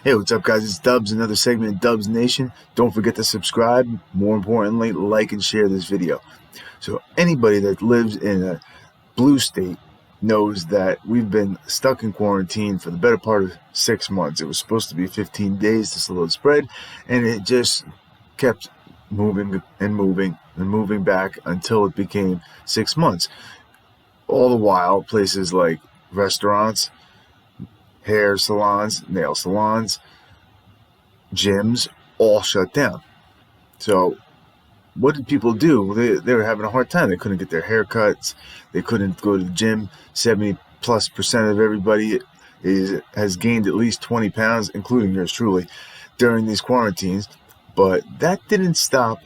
Hey, what's up, guys? It's Dubs, another segment of Dubs Nation. Don't forget to subscribe. More importantly, like and share this video. So anybody that lives in a blue state knows that we've been stuck in quarantine for the better part of 6 months. It was supposed to be 15 days to slow the spread, and it just kept moving and moving and moving back until it became 6 months. All the while, places like restaurants, hair salons, nail salons, gyms all shut down. So what did people do? They were having a hard time. They couldn't get their haircuts. They couldn't go to the gym. 70+% of everybody has gained at least 20 pounds, including yours truly, during these quarantines. But that didn't stop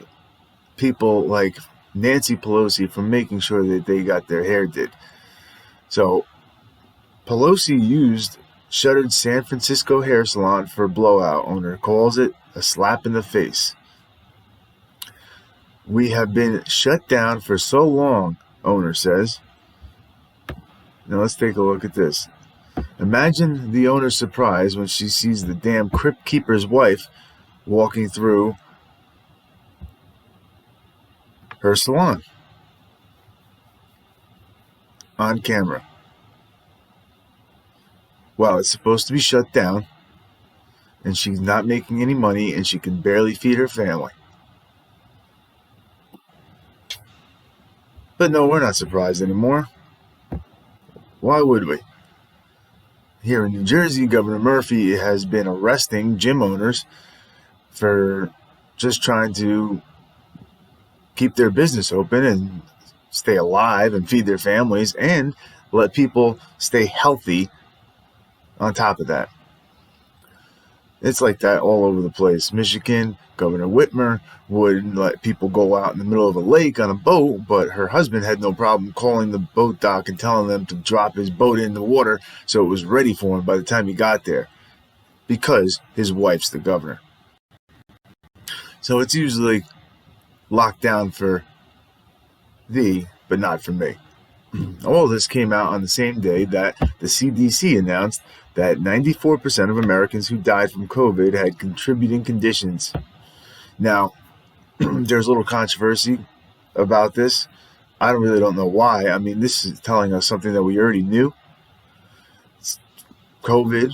people like Nancy Pelosi from making sure that they got their hair did. So Pelosi used shuttered San Francisco hair salon for blowout. Owner calls it a slap in the face. We have been shut down for so long, owner says. Now let's take a look at this. Imagine the owner's surprise when she sees the damn crypt keeper's wife walking through her salon on camera. Well, it's supposed to be shut down, and she's not making any money, and she can barely feed her family. But no, we're not surprised anymore. Why would we? Here in New Jersey, Governor Murphy has been arresting gym owners for just trying to keep their business open and stay alive and feed their families and let people stay healthy on top of that. It's like that all over the place. Michigan, Governor Whitmer wouldn't let people go out in the middle of a lake on a boat, but her husband had no problem calling the boat dock and telling them to drop his boat in the water so it was ready for him by the time he got there, because his wife's the governor. So it's usually locked down for thee, but not for me. All this came out on the same day that the CDC announced that 94% of Americans who died from COVID had contributing conditions. Now, there's a little controversy about this. I really don't know why. I mean, this is telling us something that we already knew. COVID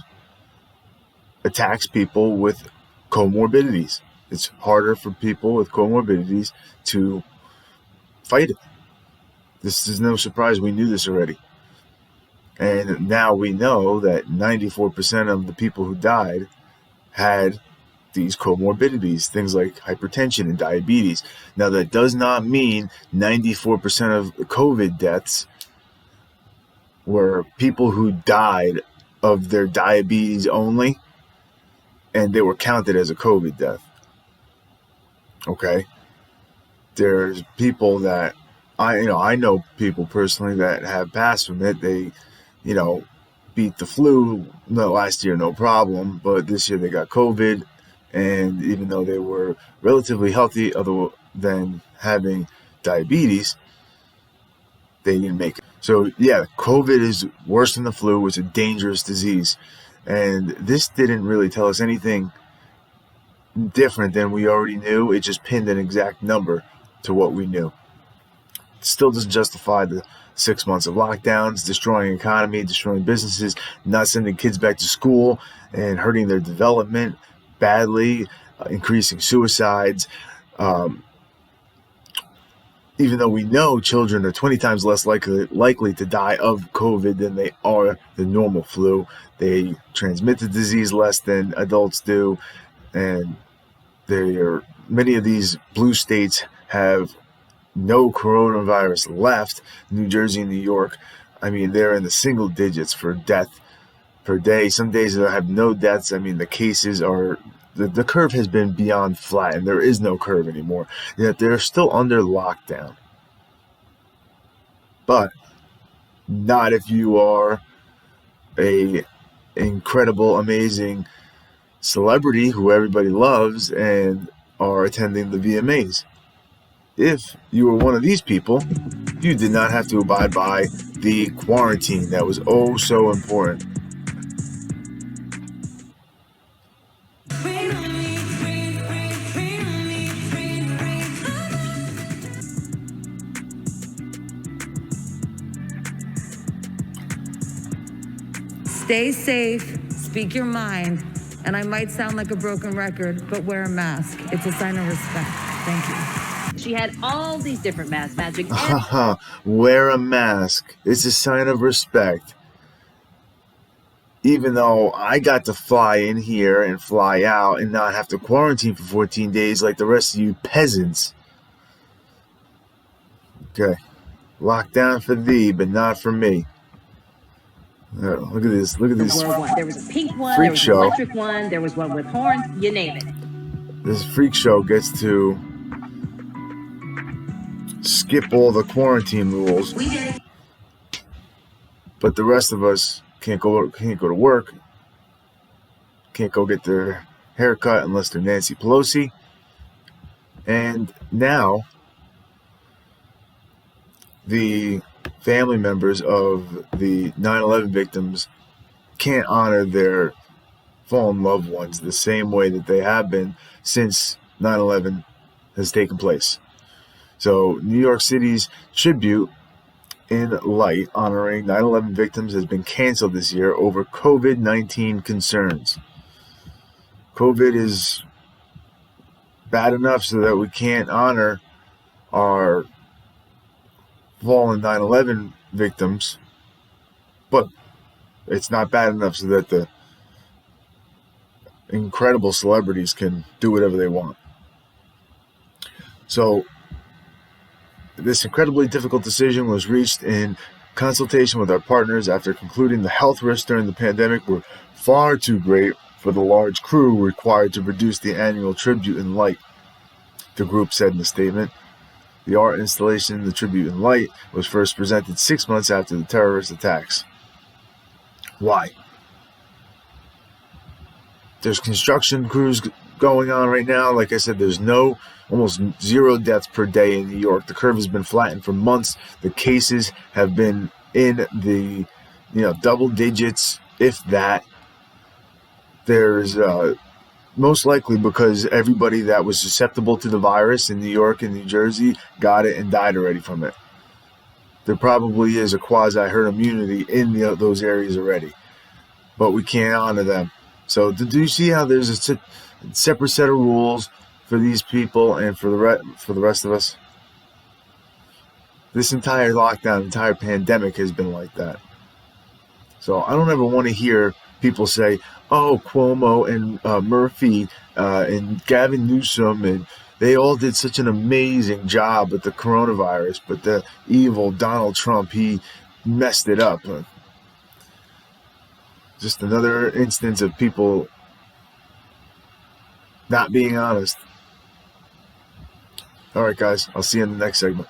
attacks people with comorbidities. It's harder for people with comorbidities to fight it. This is no surprise. We knew this already. And now we know that 94% of the people who died had these comorbidities, things like hypertension and diabetes. Now, that does not mean 94% of COVID deaths were people who died of their diabetes only, and they were counted as a COVID death. Okay? There's people that I know people personally that have passed from it. They, beat the flu last year, no problem. But this year they got COVID. And even though they were relatively healthy, other than having diabetes, they didn't make it. So, yeah, COVID is worse than the flu. It's a dangerous disease. And this didn't really tell us anything different than we already knew. It just pinned an exact number to what we knew. Still doesn't justify the 6 months of lockdowns, destroying economy, destroying businesses, not sending kids back to school, and hurting their development badly, increasing suicides. Even though we know children are 20 times less likely to die of COVID than they are the normal flu. They transmit the disease less than adults do, and many of these blue states have no coronavirus left. New Jersey and New York, I mean, they're in the single digits for death per day. Some days they have no deaths. I mean, the cases are, the curve has been beyond flat, and there is no curve anymore. Yet they're still under lockdown. But not if you are a incredible, amazing celebrity who everybody loves and are attending the VMAs. If you were one of these people, you did not have to abide by the quarantine that was oh so important. Stay safe, speak your mind, and I might sound like a broken record, but wear a mask. It's a sign of respect. Thank you. She had all these different mask magic. Wear a mask. It's a sign of respect. Even though I got to fly in here and fly out and not have to quarantine for 14 days like the rest of you peasants. Okay. Lockdown for thee, but not for me. Look at this. Look at this. There was a pink one, there was an electric one, there was one with horns, you name it. This freak show gets to skip all the quarantine rules. We did it. But the rest of us can't go to work, can't go get their hair cut unless they're Nancy Pelosi. And now the family members of the 9/11 victims can't honor their fallen loved ones the same way that they have been since 9/11 has taken place. So New York City's tribute in light honoring 9/11 victims has been canceled this year over COVID-19 concerns. COVID is bad enough so that we can't honor our fallen 9/11 victims, but it's not bad enough so that the incredible celebrities can do whatever they want. So this incredibly difficult decision was reached in consultation with our partners after concluding the health risks during the pandemic were far too great for the large crew required to produce the annual tribute in light, the group said in a statement. The art installation, The Tribute in Light, was first presented 6 months after the terrorist attacks. Why? There's construction crews going on right now. Like I said, there's almost zero deaths per day in New York. The curve has been flattened for months. The cases have been in the double digits, if that. There's most likely because everybody that was susceptible to the virus in New York and New Jersey got it and died already from it. There probably is a quasi-herd immunity in those areas already, but we can't honor them. So do you see how there's a separate set of rules for these people and for the rest of us? This entire lockdown, entire pandemic has been like that. So I don't ever want to hear people say, oh, Cuomo and Murphy and Gavin Newsom, and they all did such an amazing job with the coronavirus, but the evil Donald Trump, he messed it up. Just another instance of people not being honest. All right, guys, I'll see you in the next segment.